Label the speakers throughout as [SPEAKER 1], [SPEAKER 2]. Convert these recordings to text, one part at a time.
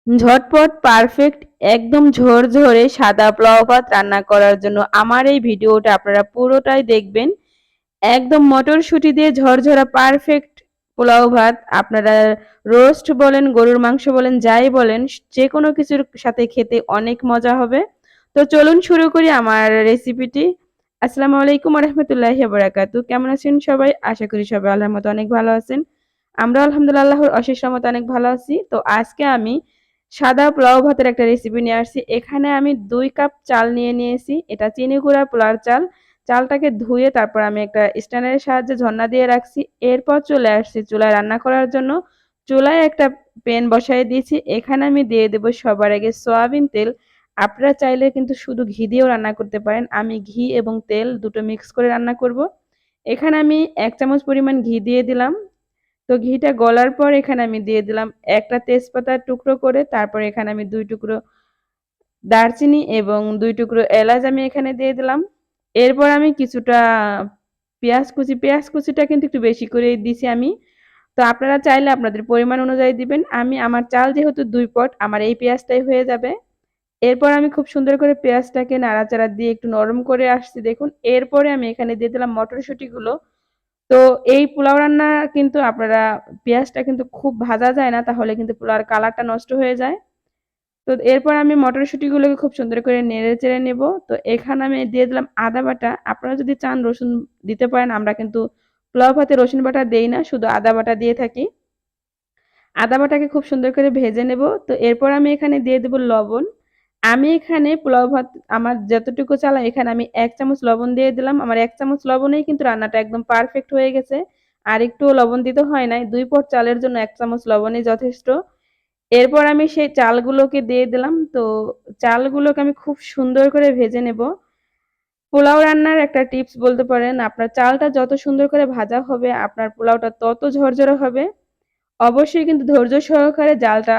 [SPEAKER 1] ঝটপট পারফেক্ট একদম ঝরঝরে সাদা পোলাও ভাত রান্না করার জন্য আমার এই ভিডিওটা আপনারা পুরোটাই দেখবেন। একদম মটরশুঁটি দিয়ে ঝরঝরা পারফেক্ট পোলাও ভাত আপনারা রোস্ট বলেন, গরুর মাংস বলেন, যাই বলেন যে কোনো কিছুর সাথে খেতে অনেক মজা হবে। তো চলুন শুরু করি আমার রেসিপিটি। আসসালামু আলাইকুম ওয়া রাহমাতুল্লাহি ওয়া বারাকাতুহু। কেমন আছেন সবাই? আশা করি সবাই আল্লাহর মতো অনেক ভালো আছেন। আমরা আলহামদুলিল্লাহ আল্লাহর অশেষ রহমতে অনেক ভালো আছি। তো আজকে আমি সাদা পোলাও ভাতের একটা রেসিপি নিয়ে আসছি। এখানে আমি ২ কাপ চাল নিয়ে নিয়েছি। এটা চিনি গুঁড়া পোলাওর চাল। চালটাকে ধুয়ে তারপর আমি একটা স্ট্যান্ডের সাহায্যে ঝরনা দিয়ে রাখছি। এরপর চলে আসছি চুলায় রান্না করার জন্য। চুলায় একটা প্যান বসায় দিয়েছি। এখানে আমি দিয়ে দেব সবার আগে সয়াবিন তেল। আপনারা চাইলে কিন্তু শুধু ঘি দিয়েও রান্না করতে পারেন। আমি ঘি এবং তেল দুটো মিক্স করে রান্না করব। এখানে আমি ১ চামচ পরিমাণ ঘি দিয়ে দিলাম। তো ঘিটা গলার পর এখানে আমি দিয়ে দিলাম একটা তেজপাতার টুকরো করে, তারপর এখানে আমি ২ টুকরো দারচিনি এবং ২ টুকরো এলাচ আমি এখানে দিয়ে দিলাম। এরপর আমি কিছুটা পেঁয়াজ কুচিটা কিন্তু একটু বেশি করেই দিছি আমি। তো আপনারা চাইলে আপনাদের পরিমাণ অনুযায়ী দিবেন। আমার চাল যেহেতু ২ পট, আমার এই পেঁয়াজটাই হয়ে যাবে। এরপর আমি খুব সুন্দর করে পেঁয়াজটাকে নাড়াচাড়া দিয়ে একটু নরম করে আসছি দেখুন। এরপরে আমি এখানে দিয়ে দিলাম মটরশুঁটিগুলো। তো এই পোলাও রান্না কিন্তু আপনারা পেঁয়াজটা কিন্তু খুব ভাজা যায় না, তাহলে কিন্তু পোলাওর কালারটা নষ্ট হয়ে যায়। তো এরপর আমি মটরশুঁটিগুলোকে খুব সুন্দর করে নেড়ে চেড়ে নেব। তো এখানে আমি দিয়ে দিলাম আদা বাটা। আপনারা যদি চান রসুন দিতে পারেন। আমরা কিন্তু পোলাও ভাতে রসুন বাটা দেই না, শুধু আদা বাটা দিয়ে থাকি। আদা বাটাকে খুব সুন্দর করে ভেজে নেব। তো এরপর আমি এখানে দিয়ে দেব লবণ। আমি এখানে পোলাও ভাত আমার যতটুকু চাল এখানে আমি ১ চামচ লবণ দিয়ে দিলাম। আমার ১ চামচ লবণেই কিন্তু রান্নাটা একদম পারফেক্ট হয়ে গেছে। আর একটুও লবণ দিতে হয় নাই। ২ পট চালের জন্য ১ চামচ লবণই যথেষ্ট। এরপর আমি সেই চালগুলোকে দিয়ে দিলাম। তো চালগুলোকে আমি খুব সুন্দর করে ভেজে নেব। পোলাও রান্নার একটা টিপস বলতে পারেন, আপনার চালটা যত সুন্দর করে ভাজা হবে, আপনার পোলাওটা তত ঝরঝরে হবে। অবশ্যই কিন্তু ধৈর্য সহকারে জালটা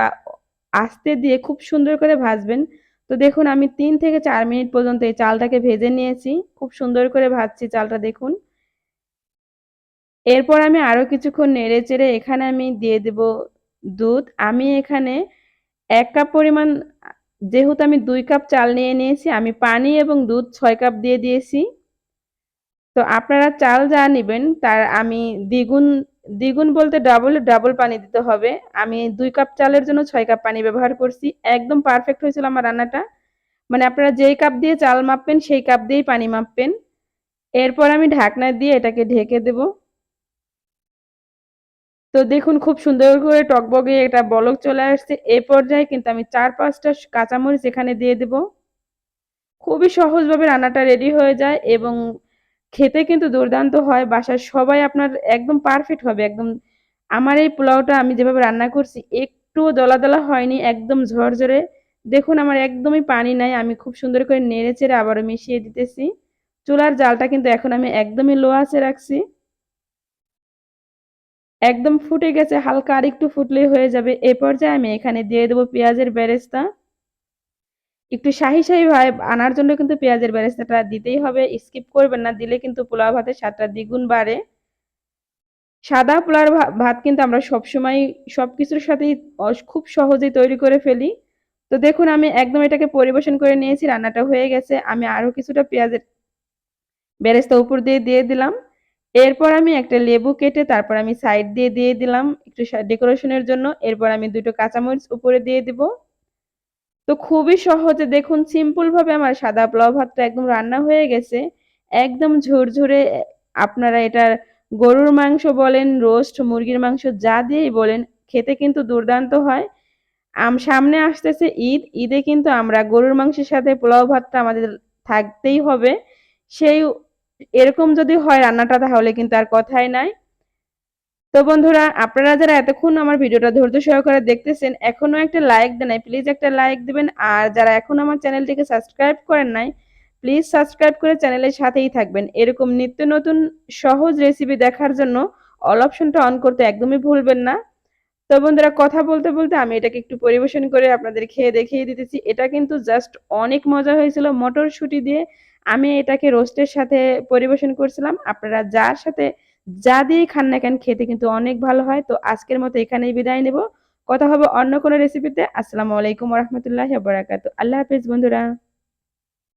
[SPEAKER 1] আস্তে দিয়ে খুব সুন্দর করে ভাজবেন। তো দেখুন আমি ৩ থেকে ৪ মিনিট পর্যন্ত এই চালটাকে ভেজে নিয়েছি। খুব সুন্দর করে ভাজছি চালটা দেখুন। এরপর আমি আরো কিছুক্ষণ নেড়েচেড়ে এখানে আমি দিয়ে দেব দুধ। আমি এখানে ১ কাপ পরিমাণ যেহেতু আমি ২ কাপ চাল নিয়ে নিয়েছি, আমি পানি এবং দুধ ৬ কাপ দিয়ে দিয়েছি। তো আপনারা চাল যা নিবেন তার আমি দ্বিগুণ, দ্বিগুণ বলতে ডাবল পানি দিতে হবে। আমি ২ কাপ চালের জন্য ৬ কাপ পানি ব্যবহার করছি। একদম পারফেক্ট হয়েছিল আমার রান্নাটা। মানে আপনারা যেই কাপ দিয়ে চাল মাপবেন সেই কাপ দিয়েই পানি মাপবেন। এরপর আমি ঢাকনা দিয়ে এটাকে ঢেকে দেব। তো দেখুন খুব সুন্দর করে টগবগে এটা বলক চলে আসছে। এ পর্যায়ে কিন্তু আমি ৪-৫ টা কাঁচামরিচ এখানে দিয়ে দেব। খুবই সহজভাবে রান্নাটা রেডি হয়ে যায় এবং খেতে কিন্তু দুর্দান্ত হয়। বাসার সবাই আপনার একদম পারফেক্ট হবে। একদম আমার এই পোলাওটা আমি যেভাবে রান্না করছি একটুও দলা হয়নি, একদম ঝরঝরে। দেখুন আমার একদমই পানি নাই। আমি খুব সুন্দর করে নেড়েচেড়ে আবারও মিশিয়ে দিতেছি। চুলার জালটা কিন্তু এখন আমি একদমই লো আঁচে রাখছি। একদম ফুটে গেছে, হালকা আরেকটু ফুটলেই হয়ে যাবে। এ পর্যায়ে আমি এখানে দিয়ে দেব পেঁয়াজের বেরেস্তা। একটু শাহি ভাব আনার জন্য কিন্তু পেঁয়াজের বেরেস্তাটা দিতেই হবে। স্কিপ করবেন না, দিলে কিন্তু পোলাও ভাতের স্বাদটা দ্বিগুণ বাড়ে। সাদা পোলাওর ভাত কিন্তু আমরা সবসময় সবকিছুর সাথেই খুব সহজেই তৈরি করে ফেলি। তো দেখুন আমি একদম এটাকে পরিবেশন করে নিয়েছি। রান্নাটা হয়ে গেছে। আমি আরো কিছুটা পেঁয়াজের বেরেস্তা উপর দিয়ে দিলাম। এরপর আমি একটা লেবু কেটে তারপর আমি সাইড দিয়ে দিলাম একটু ডেকোরেশনের জন্য। এরপর আমি ২ টো কাঁচামরিচ উপরে দিয়ে দিব। তো খুবই সহজে দেখুন সিম্পল ভাবে আমার সাদা পোলাও ভাতটা একদম রান্না হয়ে গেছে। একদম ঝুরঝুরে আপনারা এটা গরুর মাংস বলেন, রোস্ট মুরগির মাংস যা দিয়েই বলেন খেতে কিন্তু দুর্দান্ত হয়। সামনে আসতেছে ঈদ। ঈদে কিন্তু আমরা গরুর মাংসের সাথে পোলাও ভাতটা আমাদের থাকতেই হবে। সেই এরকম যদি হয় রান্নাটা তাহলে কিন্তু আর কথাই নাই। তো বন্ধুরা আপনারা যারা এতক্ষণ আমার ভিডিওটা ধৈর্য সহকারে দেখতেছেন, এখনো একটা লাইক দেন নাই, প্লিজ একটা লাইক দিবেন। আর যারা এখনো আমার চ্যানেলটিকে সাবস্ক্রাইব করেন নাই, প্লিজ সাবস্ক্রাইব করে চ্যানেলের সাথেই থাকবেন। এরকম নিত্য নতুন সহজ রেসিপি দেখার জন্য অল অপশনটা অন করতে একদমই ভুলবেন না। তো বন্ধুরা কথা বলতে আমি এটাকে একটু পরিবেশন করে আপনাদের খেয়ে দেখিয়ে দিতেছি। এটা কিন্তু জাস্ট অনেক মজা হয়েছিল মটরশুঁটি দিয়ে। আমি এটাকে রোস্টের সাথে পরিবেশন করছিলাম। আপনারা যার সাথে যা দিয়েই খান না কেন খেতে কিন্তু অনেক ভালো হয়। তো আজকের মতো এখানেই বিদায় নেব। কথা হবে অন্য কোনো রেসিপিতে। আসসালামু আলাইকুম ওয়া রাহমাতুল্লাহি ওয়া বারাকাতুহু। আল্লাহ হাফেজ বন্ধুরা।